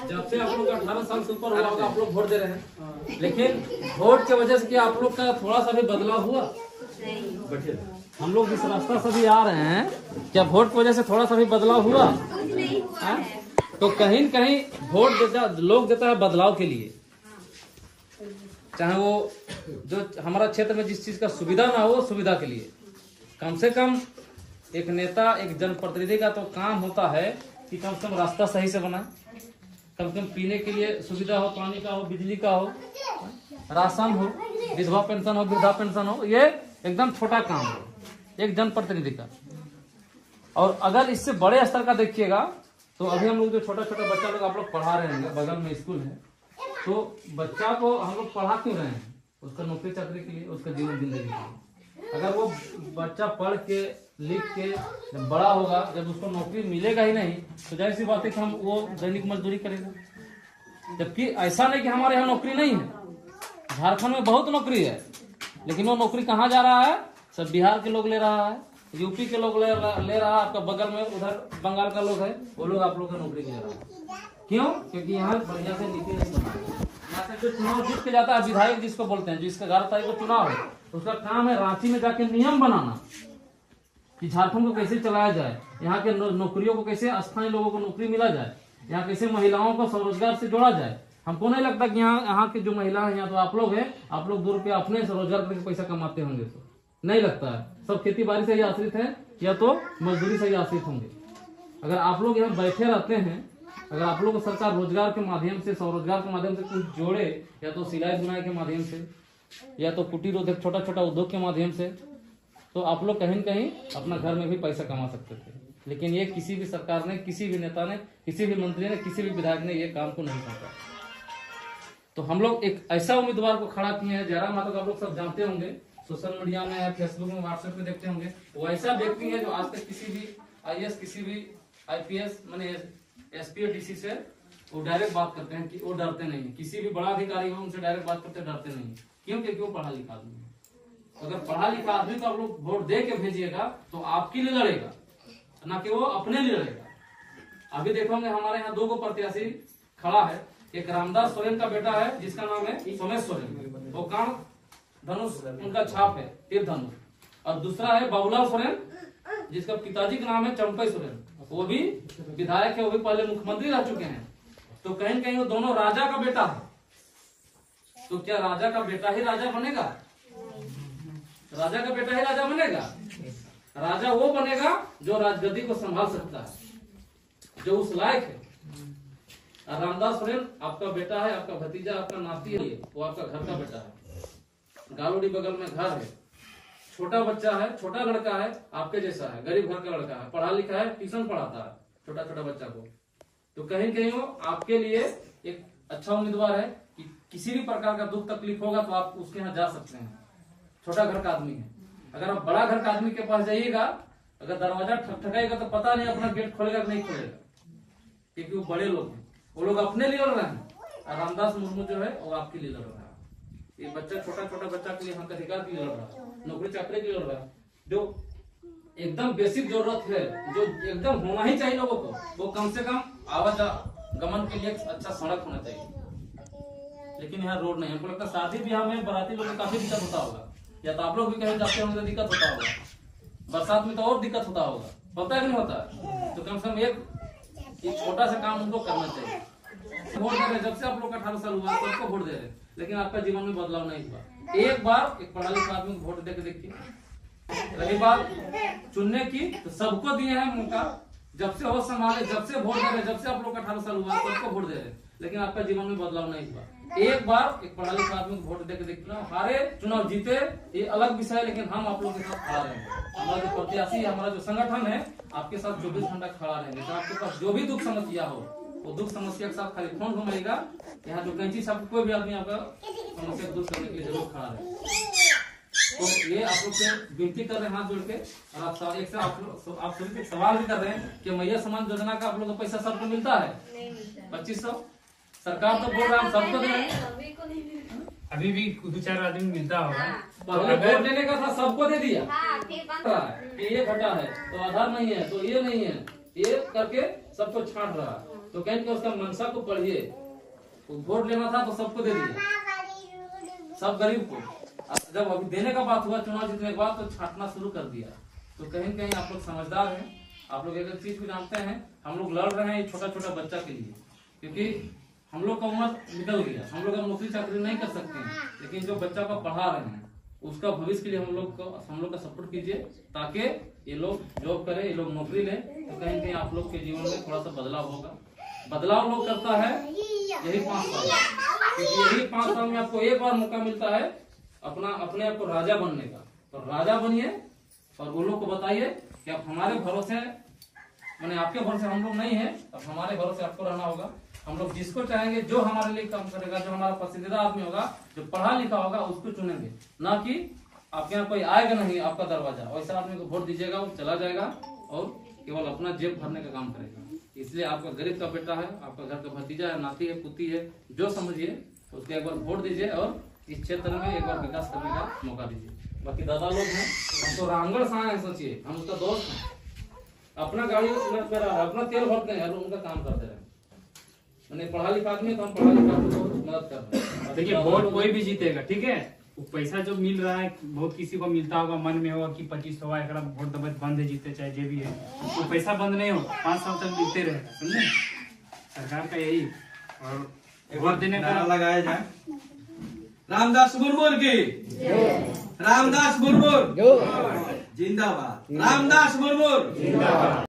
जब से आप लोग 18 साल से ऊपर हुआ होगा आप लोग वोट दे रहे हैं, लेकिन वोट की वजह से क्या आप लोग का थोड़ा सा भी बदलाव हुआ? बैठे हम लोग जिस रास्ता से भी आ रहे हैं, क्या वोट की वजह से थोड़ा सा भी बदलाव हुआ? तो कहीं न कहीं वोट लोग देता है बदलाव के लिए, चाहे वो जो हमारा क्षेत्र में जिस चीज का सुविधा ना हो सुविधा के लिए। कम से कम एक नेता एक जनप्रतिनिधि का तो काम होता है कि कम से कम रास्ता सही से बनाए, कम से कम पीने के लिए सुविधा हो, पानी का हो, बिजली का हो, राशन हो, विधवा पेंशन हो, वृद्धा पेंशन हो, ये एकदम छोटा काम है एक जनप्रतिनिधि का। और अगर इससे बड़े स्तर का देखिएगा तो अभी हम लोग जो छोटा छोटा बच्चा लोग आप लोग पढ़ा रहे हैं, बगल में स्कूल है, तो बच्चा को हम लोग पढ़ा क्यों रहे हैं? उसका नौकरी चाकरी के लिए, उसका जीवन जिंदगी के लिए। अगर वो बच्चा पढ़ के लिख के जब बड़ा होगा, जब उसको नौकरी मिलेगा ही नहीं, तो जाहिर सी बात है कि हम वो दैनिक मजदूरी करेगा। जबकि ऐसा नहीं कि हमारे यहाँ नौकरी नहीं है, झारखंड में बहुत नौकरी है, लेकिन वो नौकरी कहाँ जा रहा है? सब बिहार के लोग ले रहा है, यूपी के लोग ले रहा है, आपका बगल में उधर बंगाल का लोग है, वो लोग आप लोग का नौकरी ले रहा है। क्यों? क्योंकि यहाँ बढ़िया से नीति नहीं बना है। यहाँ से जो चुनाव जीत के जाता है, विधायक जिसको बोलते हैं, जिसका 11 तारीख को चुनाव है, उसका काम है रांची में जाके नियम बनाना कि झारखंड को कैसे चलाया जाए, यहाँ के नौकरियों को कैसे स्थानीय लोगों को नौकरी मिला जाए, यहाँ कैसे महिलाओं को स्वरोजगार से जोड़ा जाए। हमको नहीं लगता कि यहाँ की जो महिला है, यहाँ तो आप लोग हैं, आप लोग 2 रुपया अपने स्वरोजगार करके पैसा कमाते होंगे, तो नहीं लगता है। सब खेती बाड़ी से ही आश्रित है या तो मजदूरी से ही आश्रित होंगे। अगर आप लोग यहाँ बैठे रहते हैं, अगर आप लोग को सरकार रोजगार के माध्यम से, स्वरोजगार के माध्यम से कुछ जोड़े, या तो सिलाई बुनाई के माध्यम से, या तो कुटीर उद्योग, छोटा छोटा उद्योग के माध्यम से, तो आप लोग कहीं न कहीं अपना घर में भी पैसा कमा सकते थे। लेकिन ये किसी भी सरकार ने, किसी भी नेता ने, किसी भी मंत्री ने, किसी भी विधायक ने ये काम को नहीं सौंपा। तो हम लोग एक ऐसा उम्मीदवार को खड़ा किए हैं, जयराम माधव, आप लोग सब जानते होंगे, सोशल मीडिया में, फेसबुक में, व्हाट्सएप में देखते होंगे। वो ऐसा व्यक्ति है जो आज तक किसी भी IAS, किसी भी IPS माने SP और DC से वो डायरेक्ट बात करते हैं कि वो डरते नहीं है। किसी भी बड़ा अधिकारी हो उनसे डायरेक्ट बात करते डरते नहीं, क्यों? क्योंकि वो पढ़ा लिखा आदमी है। अगर पढ़ा लिखा आदमी को आप लोग वोट दे के भेजिएगा तो आपके लिए लड़ेगा, ना कि वो अपने लिए लड़ेगा। अभी देखोगे हमारे यहाँ 2 प्रत्याशी खड़ा है, एक रामदास सोरेन का बेटा है जिसका नाम है सोमेश सोरेन, वो कान धनुष उनका छाप है, तीर धनुष, और दूसरा है बाबूलाल सोरेन जिसका पिताजी का नाम है चंपई सोरेन, वो भी विधायक है, वो भी पहले मुख्यमंत्री रह चुके हैं। तो कहीं न कहीं वो दोनों राजा का बेटा है। तो क्या राजा का बेटा ही राजा बनेगा? राजा का बेटा ही राजा बनेगा? राजा वो बनेगा जो राजगद्दी को संभाल सकता है, जो उस लायक है। रामदास सोरेन आपका बेटा है, आपका भतीजा, आपका नाती है, वो आपका घर का बेटा है, गालूडी बगल में घर है, छोटा बच्चा है, छोटा लड़का है, आपके जैसा है, गरीब घर का लड़का है, पढ़ा लिखा है, ट्यूशन पढ़ाता है छोटा छोटा बच्चा को। तो कहीं कहीं वो आपके लिए एक अच्छा उम्मीदवार है कि किसी भी प्रकार का दुख तकलीफ होगा तो आप उसके यहाँ जा सकते हैं। छोटा घर का आदमी है, अगर आप बड़ा घर का आदमी के पास जाइएगा, अगर दरवाजा ठकठकाएगा तो पता नहीं अपना गेट खोलेगा कि नहीं खोलेगा, क्योंकि वो बड़े लोग हैं, वो लोग अपने लिए लड़ रहे हैं। और रामदास मुर्मू जो है वो आपके लिए लड़ रहा है। ये बच्चा छोटा छोटा बच्चा के लिए, हक अधिकार के लिए लड़ रहा है, नौकरी चाकरी के लिए लड़ रहा है। जो एकदम बेसिक जरूरत है, जो एकदम होना ही चाहिए लोगों को, वो कम से कम आवागमन के लिए अच्छा सड़क होना चाहिए। लेकिन यहाँ रोड नहीं है। हमको लगता है शादी ब्याह में बाराती लोगों को काफी दिक्कत होता होगा, या तो आप लोग भी कहीं जाते होंगे तो दिक्कत होता होगा, बरसात में तो और दिक्कत होता होगा, होता है कि नहीं होता? तो कम से कम एक छोटा सा काम उनको करना चाहिए। वोट दे रहे, जब से आप लोग 18 साल हुआ सबको वोट दे रहे, लेकिन आपका जीवन में बदलाव नहीं हुआ। एक बार एक पढ़ा लिखा आदमी को वोट दे के देखिए। रही बात चुनने की, तो सबको दिए हैं मौका, जब से होश संभाले, जब से वोट दे रहे, जब से आप लोग 18 साल हुआ सबको वोट दे रहे, लेकिन आपका जीवन में बदलाव नहीं हुआ। एक बार एक पढ़ा लिखा आदमी को वोट दे के देखना, हारे चुनाव जीते ये अलग विषय है, लेकिन हम आप लोगों के साथ खड़ा रहेंगे। हमारा जो प्रत्याशी, हमारा जो संगठन है, आपके साथ 24 घंटा खड़ा रहेंगे। तो आपके पास जो भी दुख समस्या हो, वो दुख समस्या के साथ खाली फोन घुमाएगा, यहाँ जो कैंची साहब कोई भी आदमी आपका समस्या दूर करने के लिए जरूर खड़ा रहे। तो ये आप लोग से विनती कर रहे हैं हाथ जोड़ के, और आप सभी से सवाल भी कर रहे हैं कि मैया सम्मान योजना का आप लोग को पैसा सबको मिलता है? 2500 सरकार तो बोल रहा है सबको दे रहे हैं, अभी भी 2-4 आदमी मिलता होगा। पहले वोट देने का था सबको दे दिया, ये घटा है तो आधार नहीं है, तो ये नहीं है, ये करके सबको छांट रहा है। तो कहें कि उसका मनसा को पढ़िए। तो वोट लेना था तो सबको दे दिए, सब गरीब को। जब अभी देने का बात हुआ चुनाव जीतने के बाद तो छांटना शुरू कर दिया। तो कहीं न कहीं आप लोग समझदार हैं, आप लोग एक चीज को जानते हैं, हम लोग लड़ रहे हैं छोटा छोटा बच्चा के लिए, क्योंकि हम लोग का उम्र निकल गया, हम लोग अब नौकरी चाकरी नहीं कर सकते हैं, लेकिन जो बच्चा को पढ़ा रहे हैं उसका भविष्य के लिए हम लोग का सपोर्ट कीजिए, ताकि ये लोग जॉब करें, ये लोग नौकरी लें। तो कहीं न कहीं आप लोग के जीवन में थोड़ा सा बदलाव होगा। बदलाव लोग करता है यही 5 साल, क्योंकि यही 5 साल में आपको एक बार मौका मिलता है अपने आप को राजा बनने का। तो राजा बनिए और वो लोग को बताइए कि आप हमारे भरोसे, मैंने आपके भरोसे हम लोग नहीं है, अब हमारे भरोसे आपको रहना होगा। हम लोग जिसको चाहेंगे, जो हमारे लिए काम करेगा, जो हमारा पसंदीदा आदमी होगा, जो पढ़ा लिखा होगा, उसको चुनेंगे, ना कि आपके यहाँ कोई आएगा नहीं आपका दरवाजा, वैसा आदमी को वोट दीजिएगा, वो चला जाएगा और केवल अपना जेब भरने का काम करेगा। इसलिए आपका गरीब का बेटा है, आपका घर का भतीजा है, नाती है, पुती है, जो समझिए उसको एक बार वोट दीजिए और इस क्षेत्र में एक बार विकास करने का मौका दीजिए। बाकी दादा लोग हैं, हम तो रामगढ़ से आए हैं, सोचिए हम उसका दोस्त हैं, अपना गाड़ी अपना तेल भरते हैं, उनका काम करते रहे। मैंने पढ़ा लिखा आदमी तो हम पढ़ा लिखा को मदद कर रहे हैं। देखिए वोट कोई भी जीतेगा, ठीक है, वो पैसा जो मिल रहा है बहुत किसी को मिलता होगा, मन में होगा कि 2500 एक वोट दबत बंद है, जीते चाहे जो भी है, तो पैसा बंद नहीं होगा, 5 साल तक मिलते रहेगा, समझे। सरकार का यही और वोट देने का लगाया जाए। रामदास मुर्मू की रामदास मुर्मू जिंदाबाद, रामदास मुर्मू जिंदाबाद।